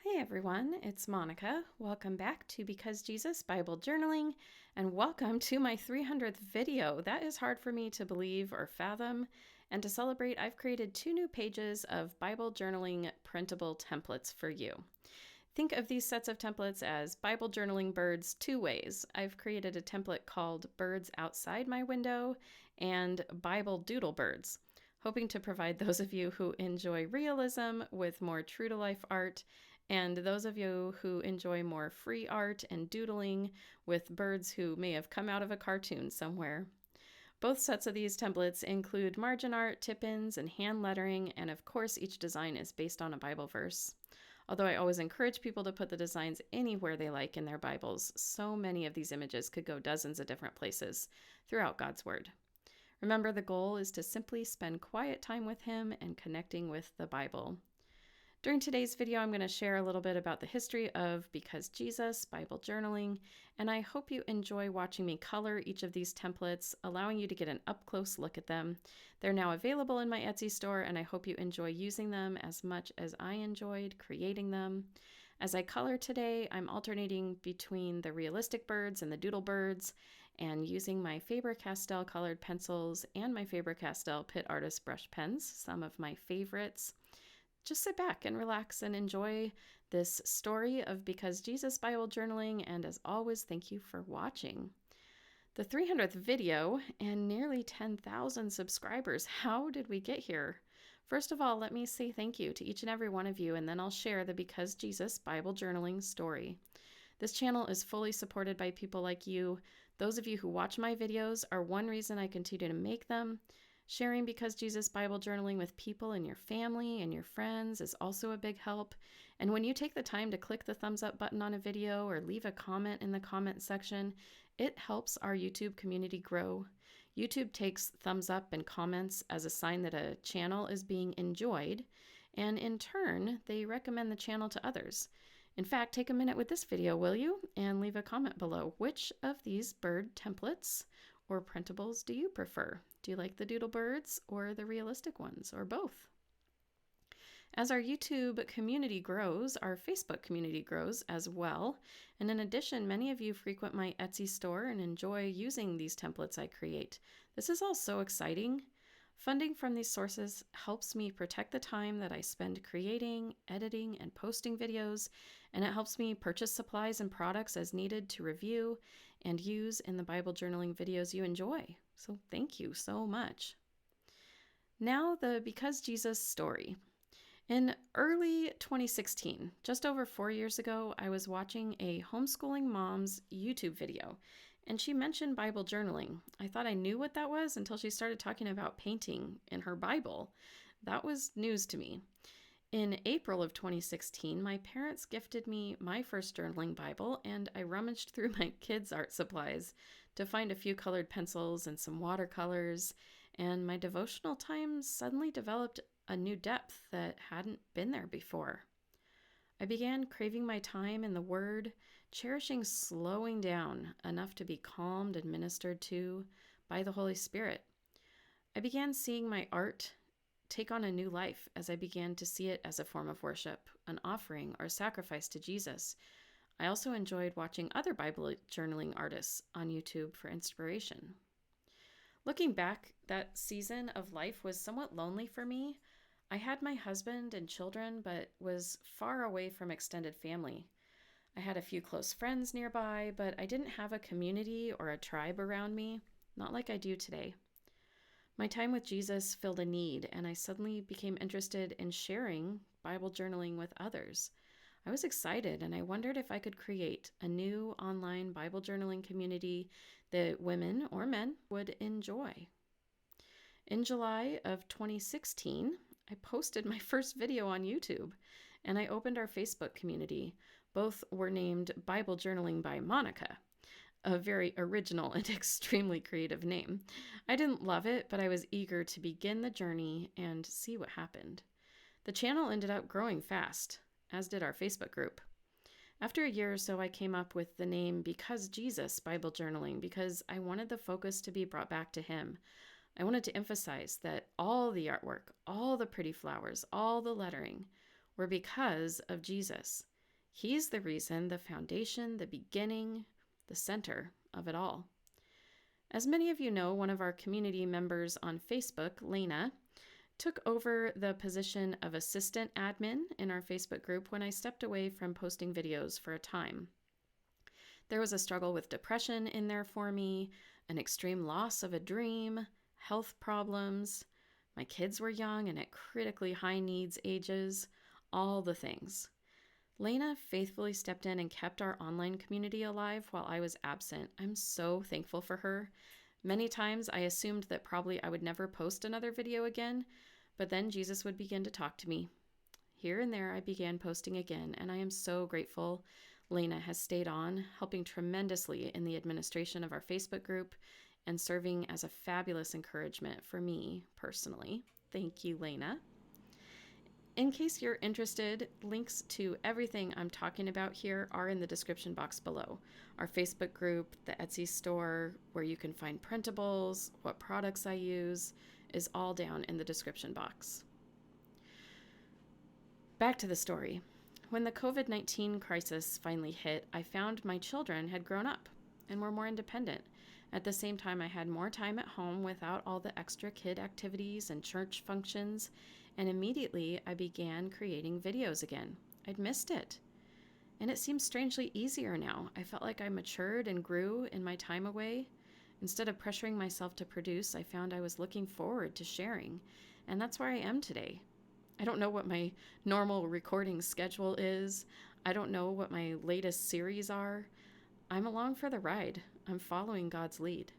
Hey everyone, it's Monica. Welcome back to Because Jesus Bible Journaling, and welcome to my 300th video. That is hard for me to believe or fathom. And to celebrate, I've created 2 new pages of Bible journaling printable templates for you. Think of these sets of templates as Bible journaling birds 2 ways. I've created a template called Birds Outside My Window and Bible Doodle Birds, hoping to provide those of you who enjoy realism with more true-to-life art, and those of you who enjoy more free art and doodling with birds who may have come out of a cartoon somewhere. Both sets of these templates include margin art, tip-ins, and hand lettering, and of course each design is based on a Bible verse. Although I always encourage people to put the designs anywhere they like in their Bibles, so many of these images could go dozens of different places throughout God's Word. Remember, the goal is to simply spend quiet time with Him and connecting with the Bible. During today's video, I'm going to share a little bit about the history of Because Jesus Bible Journaling, and I hope you enjoy watching me color each of these templates, allowing you to get an up-close look at them. They're now available in my Etsy store, and I hope you enjoy using them as much as I enjoyed creating them. As I color today, I'm alternating between the realistic birds and the doodle birds, and using my Faber-Castell colored pencils and my Faber-Castell Pitt Artist brush pens, some of my favorites. Just sit back and relax and enjoy this story of Because Jesus Bible Journaling, and as always, thank you for watching. The 300th video and nearly 10,000 subscribers. How did we get here? First of all, let me say thank you to each and every one of you, and then I'll share the Because Jesus Bible Journaling story. This channel is fully supported by people like you. Those of you who watch my videos are one reason I continue to make them. Sharing Because Jesus Bible Journaling with people in your family and your friends is also a big help. And when you take the time to click the thumbs up button on a video or leave a comment in the comment section, it helps our YouTube community grow. YouTube takes thumbs up and comments as a sign that a channel is being enjoyed, and in turn, they recommend the channel to others. In fact, take a minute with this video, will you? And leave a comment below. Which of these bird templates or printables do you prefer? Do you like the doodle birds or the realistic ones, or both? As our YouTube community grows, our Facebook community grows as well. And in addition, many of you frequent my Etsy store and enjoy using these templates I create. This is all so exciting. Funding from these sources helps me protect the time that I spend creating, editing, and posting videos, and it helps me purchase supplies and products as needed to review and use in the Bible journaling videos you enjoy. So thank you so much. Now the Because Jesus story. In early 2016, just over 4 years ago, I was watching a homeschooling mom's YouTube video, and she mentioned Bible journaling. I thought I knew what that was until she started talking about painting in her Bible. That was news to me. In April of 2016, my parents gifted me my first journaling Bible, and I rummaged through my kids' art supplies to find a few colored pencils and some watercolors, and my devotional time suddenly developed a new depth that hadn't been there before. I began craving my time in the Word, cherishing slowing down enough to be calmed and ministered to by the Holy Spirit. I began seeing my art take on a new life as I began to see it as a form of worship, an offering, or sacrifice to Jesus. I also enjoyed watching other Bible journaling artists on YouTube for inspiration. Looking back, that season of life was somewhat lonely for me. I had my husband and children, but was far away from extended family. I had a few close friends nearby, but I didn't have a community or a tribe around me, not like I do today. My time with Jesus filled a need, and I suddenly became interested in sharing Bible journaling with others. I was excited, and I wondered if I could create a new online Bible journaling community that women or men would enjoy. In July of 2016, I posted my first video on YouTube, and I opened our Facebook community. Both were named Bible Journaling by Monica, a very original and extremely creative name. I didn't love it, but I was eager to begin the journey and see what happened. The channel ended up growing fast, as did our Facebook group. After a year or so, I came up with the name Because Jesus Bible Journaling because I wanted the focus to be brought back to Him. I wanted to emphasize that all the artwork, all the pretty flowers, all the lettering were because of Jesus. He's the reason, the foundation, the beginning, the center of it all. As many of you know, one of our community members on Facebook, Lena, took over the position of assistant admin in our Facebook group when I stepped away from posting videos for a time. There was a struggle with depression in there for me, an extreme loss of a dream, health problems. My kids were young and at critically high needs ages, all the things. Lena faithfully stepped in and kept our online community alive while I was absent. I'm so thankful for her. Many times I assumed that probably I would never post another video again, but then Jesus would begin to talk to me. Here and there I began posting again, and I am so grateful Lena has stayed on, helping tremendously in the administration of our Facebook group and serving as a fabulous encouragement for me personally. Thank you, Lena. In case you're interested, links to everything I'm talking about here are in the description box below. Our Facebook group, the Etsy store, where you can find printables, what products I use, is all down in the description box. Back to the story. When the COVID-19 crisis finally hit, I found my children had grown up and were more independent. At the same time, I had more time at home without all the extra kid activities and church functions, and immediately I began creating videos again. I'd missed it. And it seems strangely easier now. I felt like I matured and grew in my time away. Instead of pressuring myself to produce, I found I was looking forward to sharing, and that's where I am today. I don't know what my normal recording schedule is. I don't know what my latest series are. I'm along for the ride. I'm following God's lead.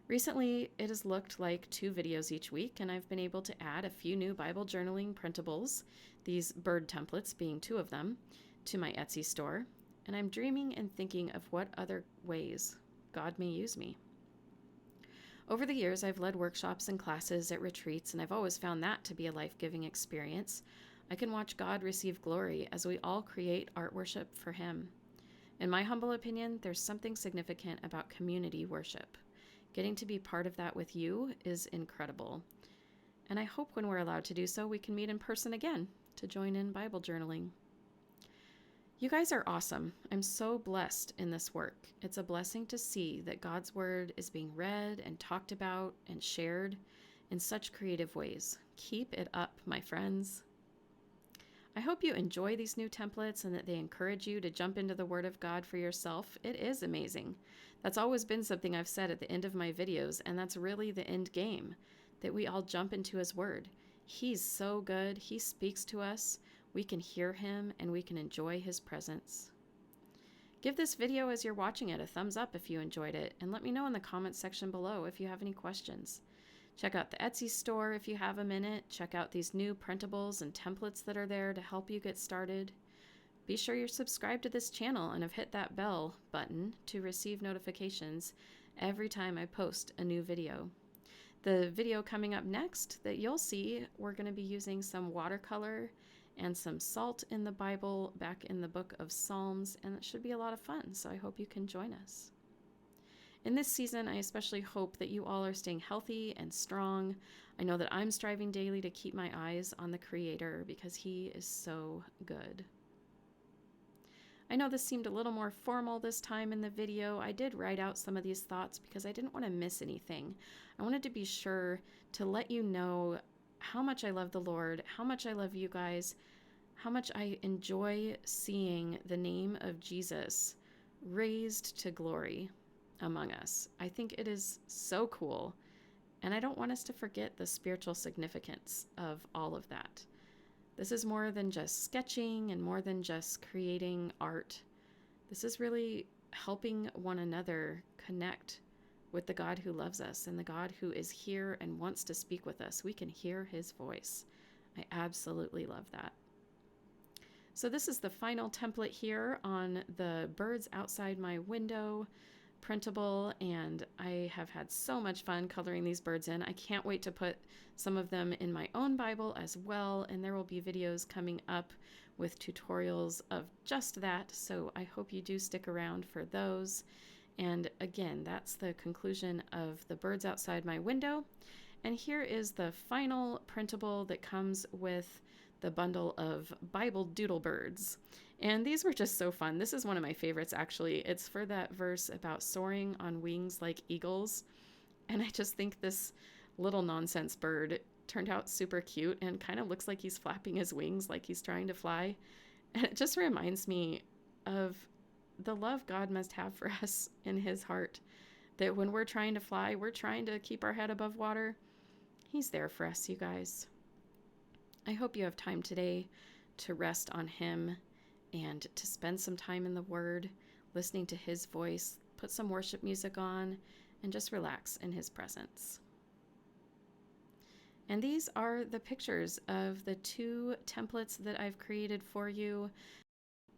Recently, it has looked like 2 videos each week, and I've been able to add a few new Bible journaling printables, these bird templates being 2 of them, to my Etsy store, and I'm dreaming and thinking of what other ways God may use me. Over the years, I've led workshops and classes at retreats, and I've always found that to be a life-giving experience. I can watch God receive glory as we all create art worship for Him. In my humble opinion, there's something significant about community worship. Getting to be part of that with you is incredible. And I hope when we're allowed to do so, we can meet in person again to join in Bible journaling. You guys are awesome. I'm so blessed in this work. It's a blessing to see that God's Word is being read and talked about and shared in such creative ways. Keep it up, my friends. I hope you enjoy these new templates and that they encourage you to jump into the Word of God for yourself. It is amazing. That's always been something I've said at the end of my videos, and that's really the end game, that we all jump into His Word. He's so good. He speaks to us. We can hear Him, and we can enjoy His presence. Give this video as you're watching it a thumbs up if you enjoyed it, and let me know in the comments section below if you have any questions. Check out the Etsy store if you have a minute. Check out these new printables and templates that are there to help you get started. Be sure you're subscribed to this channel and have hit that bell button to receive notifications every time I post a new video. The video coming up next that you'll see, we're going to be using some watercolor and some salt in the Bible back in the book of Psalms, and it should be a lot of fun, so I hope you can join us. In this season, I especially hope that you all are staying healthy and strong. I know that I'm striving daily to keep my eyes on the Creator because He is so good. I know this seemed a little more formal this time in the video. I did write out some of these thoughts because I didn't want to miss anything. I wanted to be sure to let you know how much I love the Lord, how much I love you guys, how much I enjoy seeing the name of Jesus raised to glory among us. I think it is so cool, and I don't want us to forget the spiritual significance of all of that. This is more than just sketching and more than just creating art. This is really helping one another connect with the God who loves us and the God who is here and wants to speak with us. We can hear His voice. I absolutely love that. So this is the final template here on the birds outside my window printable, and I have had so much fun coloring these birds in. I can't wait to put some of them in my own Bible as well, and there will be videos coming up with tutorials of just that, so I hope you do stick around for those. And again, that's the conclusion of the birds outside my window. And here is the final printable that comes with the bundle of Bible doodle birds. And these were just so fun. This is one of my favorites, actually. It's for that verse about soaring on wings like eagles. And I just think this little nonsense bird turned out super cute and kind of looks like he's flapping his wings like he's trying to fly. And it just reminds me of the love God must have for us in his heart. That when we're trying to fly, we're trying to keep our head above water. He's there for us, you guys. I hope you have time today to rest on him and to spend some time in the Word, listening to his voice, put some worship music on, and just relax in his presence. And these are the pictures of the 2 templates that I've created for you.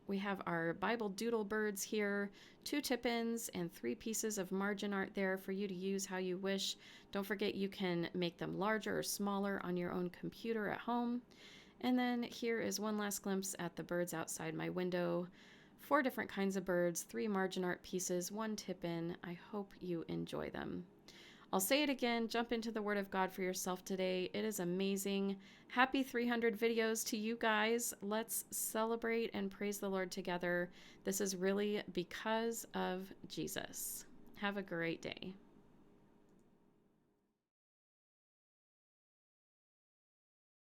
We have our Bible doodle birds here, 2 tip-ins and 3 pieces of margin art there for you to use how you wish. Don't forget you can make them larger or smaller on your own computer at home. And then here is one last glimpse at the birds outside my window. 4 different kinds of birds, 3 margin art pieces, 1 tip-in. I hope you enjoy them. I'll say it again, jump into the Word of God for yourself today. It is amazing. Happy 300 videos to you guys. Let's celebrate and praise the Lord together. This is really because of Jesus. Have a great day.